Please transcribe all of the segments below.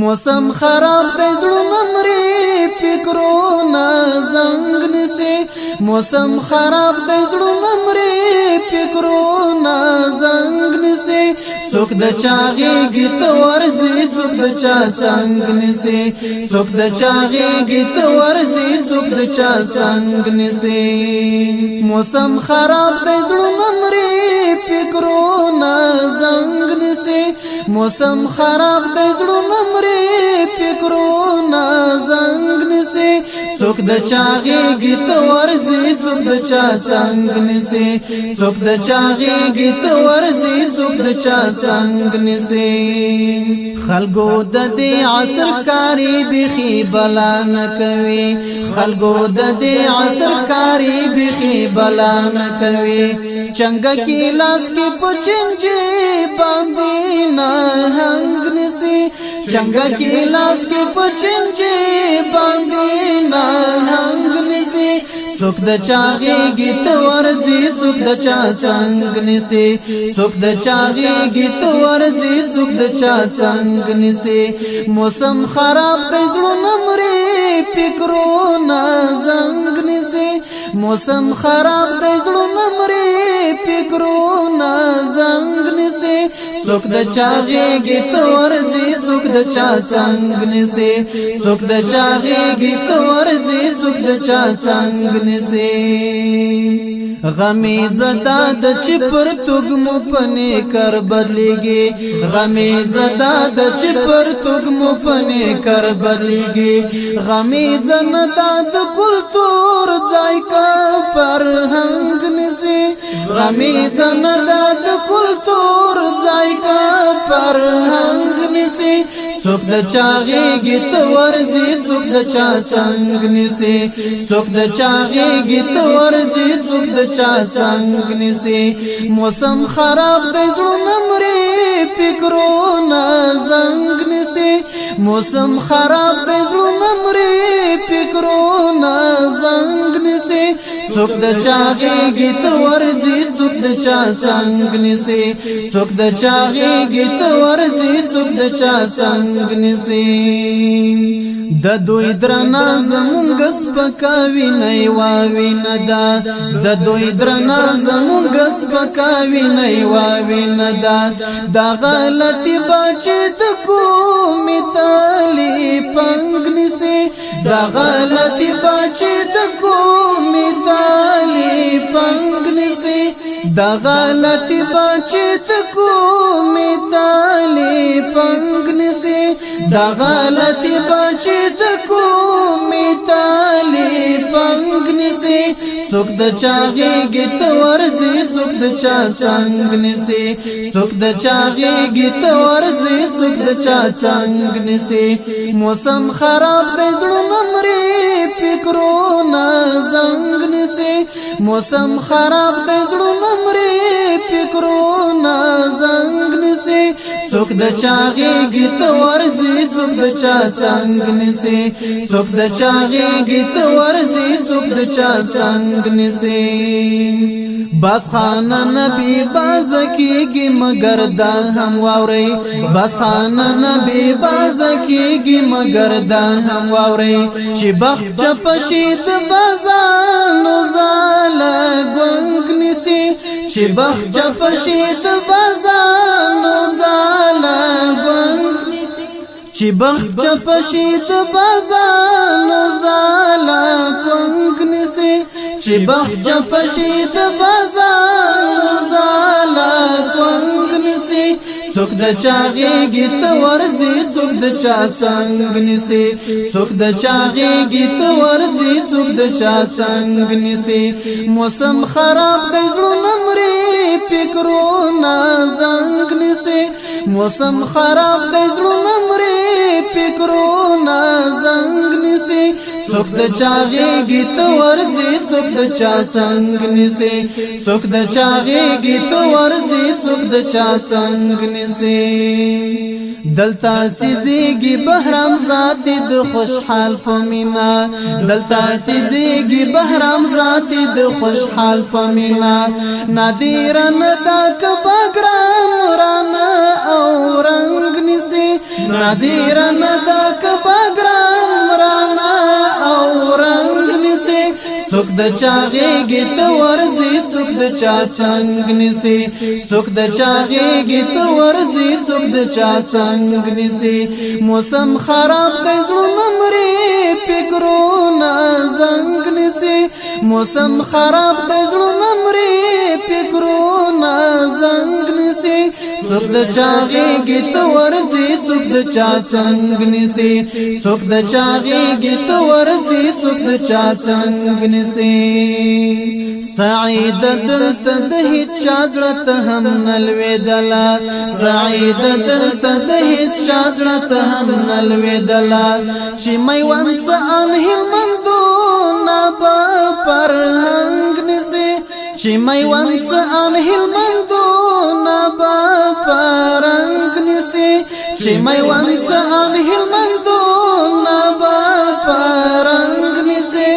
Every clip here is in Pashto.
موسم خراب دی زړونه مري فکرونه زنګ نسي موسم خراب دی زړونه مري فکرونه زنګ نسي څوک د چاغيږي ته ورځي څوک د چا څنګ نسي څوک د چاغيږي ته ورځي څوک د چا څنګ نسي موسم خراب دی زړونه مري فکرونه زنګ نسي موسم خراب دی زړونه مري فکرونه زنګ نسي څوک د چاغيږي ته ورځي څوک د چا څنګ نسي څوک د چاغيږي ته ورځي څوک د چا څنګ نسي خلګو د دې عصر کاری بخي بلا نه کوي خلګو د دې عصر کاری بخي بلا نه کوي چنګ کی لاس کی پچنجي باندې نه هنګ نسي چنګ کی لاس کی پچنجي باندې نه هنګ نسي څوک د چاغيږي ته ورځي څوک د چا څنګ نسي څوک د چاغيږي ته ورځي څوک د چا څنګ نسي موسم خراب دی زړونه مري فکرونه زنګ نسي موسم خراب دی زړونه مري فکرونه زنګ نسي څوک د چاغيږي ته ورځي څوک د چا څنګ نسي څوک د چاغيږي ته ورځي څوک د چا څنګ نسي غمی زدا د چپر توګمو پنه کر بدلېږي غمی زدا د چپر توګمو پنه کر بدلېږي غمی زندا د کلتور ځای کا پر هنګ نسي غمی زندا د کلتور ځای کا پر هنګ نسي څوک د چاغيږي ته ورځي څوک د چا څنګ نسي څوک د چاغيږي ته ورځي څوک د چا څنګ نسي موسم خراب دی زړونه مري فکرونه زنګ نسي موسم خراب دی زړونه مري فکرونه زنګ نسي څوک د چاغيږي ته ورځي څوک د چا څنګ نسي څوک د چاغيږي ته ورځي څوک د چا څنګ نسي د دوی درنا زمونږ سپکاوي نه واوي نه دا د دوی درنا زمونږ سپکاوي نه واوي نه دا دا غلطي بچي د کومې تالي پنګ نسي دا غلطي بچي د کومې تالي پنګ نسي دا غلطي بچي د کومې تالي پنګ نسي دا غلطي بچي د کومې تالي پنګ نسي څوک د چاغيږي ته ورځي څوک د چا څنګ نسي څوک د چاغيږي ته ورځي څوک د چا څنګ نسي موسم خراب دی زړونه مري فکرونه زنګ نسي موسم خراب دی زړونه مري فکرونه زنګ نسي څوک د چاغيږي ته ورځي څوک د چا څنګ نسي څوک د چاغيږي ته ورځي څوک د چا څنګ نسي بس خانه نبی باز کیږي مگر دا هم واوري بس خانه نبی باز کیږي مگر دا هم واوري چې بخت چپشید بازانو زاله ګونګ نسي چې بخت چپشید بازانو زاله ګونګ چې بخت چپشید بازانو زاله ګونګ نسي چې بخت چپشید بازانو زاله ګونګ نسي څوک د چاغيږي ته ورځي څوک د چا څنګ نسي څوک د چاغيږي ته ورځي څوک د چا څنګ نسي موسم خراب دی زړونه مري فکرونه زنګ نسي موسم خراب دی زړونه مري فکرونه زنګ نسي څوک د چاغيږي ته ورځي څوک د چا څنګ نسي څوک د چاغيږي ته ورځي څوک د چا څنګ نسي دلتا سيزيږي بهرام ذاتي د خوشحال پمینا دلتا سيزيږي بهرام ذاتي د خوشحال پمینا نادرن دا کباګرام رانا او رنگ نسي نادر ندا کباګرام رانا او رنگ نسی سوک د چاغیږي ته ورځي سوک د چا څنګ نسی سوک د چاغیږي ته ورځي سوک د چا څنګ نسی موسم خراب د زړه مري فکرونه زنګ نسی موسم خراب د زړه مري فکرونه زنګ نسی سوک د چاغیږي ته ورځي سوک د چا څنګ نسی سوک د چاغیږي ته ورځي سوک د چا څنګ نسی سعید دلته د هیڅ چادرته هم نلویدلا سعید دلته د هیڅ چادرته هم نلویدلا چې میوند سان هلمندو نابا فرهنګ نسی چې میوند سان هلمندو نابا فرهنګ نسی چې میوند سان هلمندو نابا فرهنګ نسی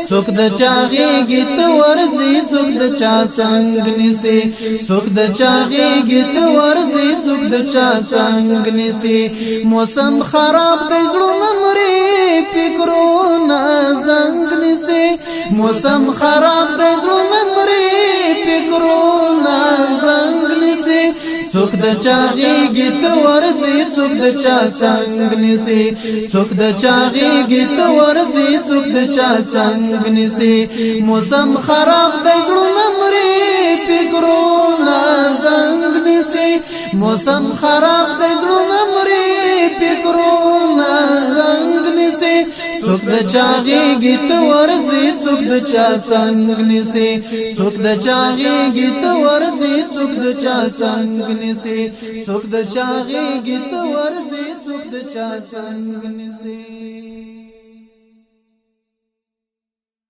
سوک د چاغیږي ته ورځي سوک د چا څنګ نسی سوک د چاغیږي ته ورځي سوک د چا څنګ نسی موسم خراب د زړه مري فکرونه زنګ نسی موسم خراب د زړه مري فکرونه زنګ نسی سوک د چاغیږي ته ورځي سوک د چا څنګ نسی سوک د چاغیږي ته ورځي سوک د چا څنګ نسی موسم خراب د زړه مري فکرونه زنګ نسی موسم خراب د زړه مري فکرونه زنګ نسی سوک د چاغیږي ته ورځي سوک د چا څنګ نسی سوک د چاغیږي ته ورځي سوک د چا څنګ نسی سوک د چاغیږي ته ورځي سوک د چا څنګ نسی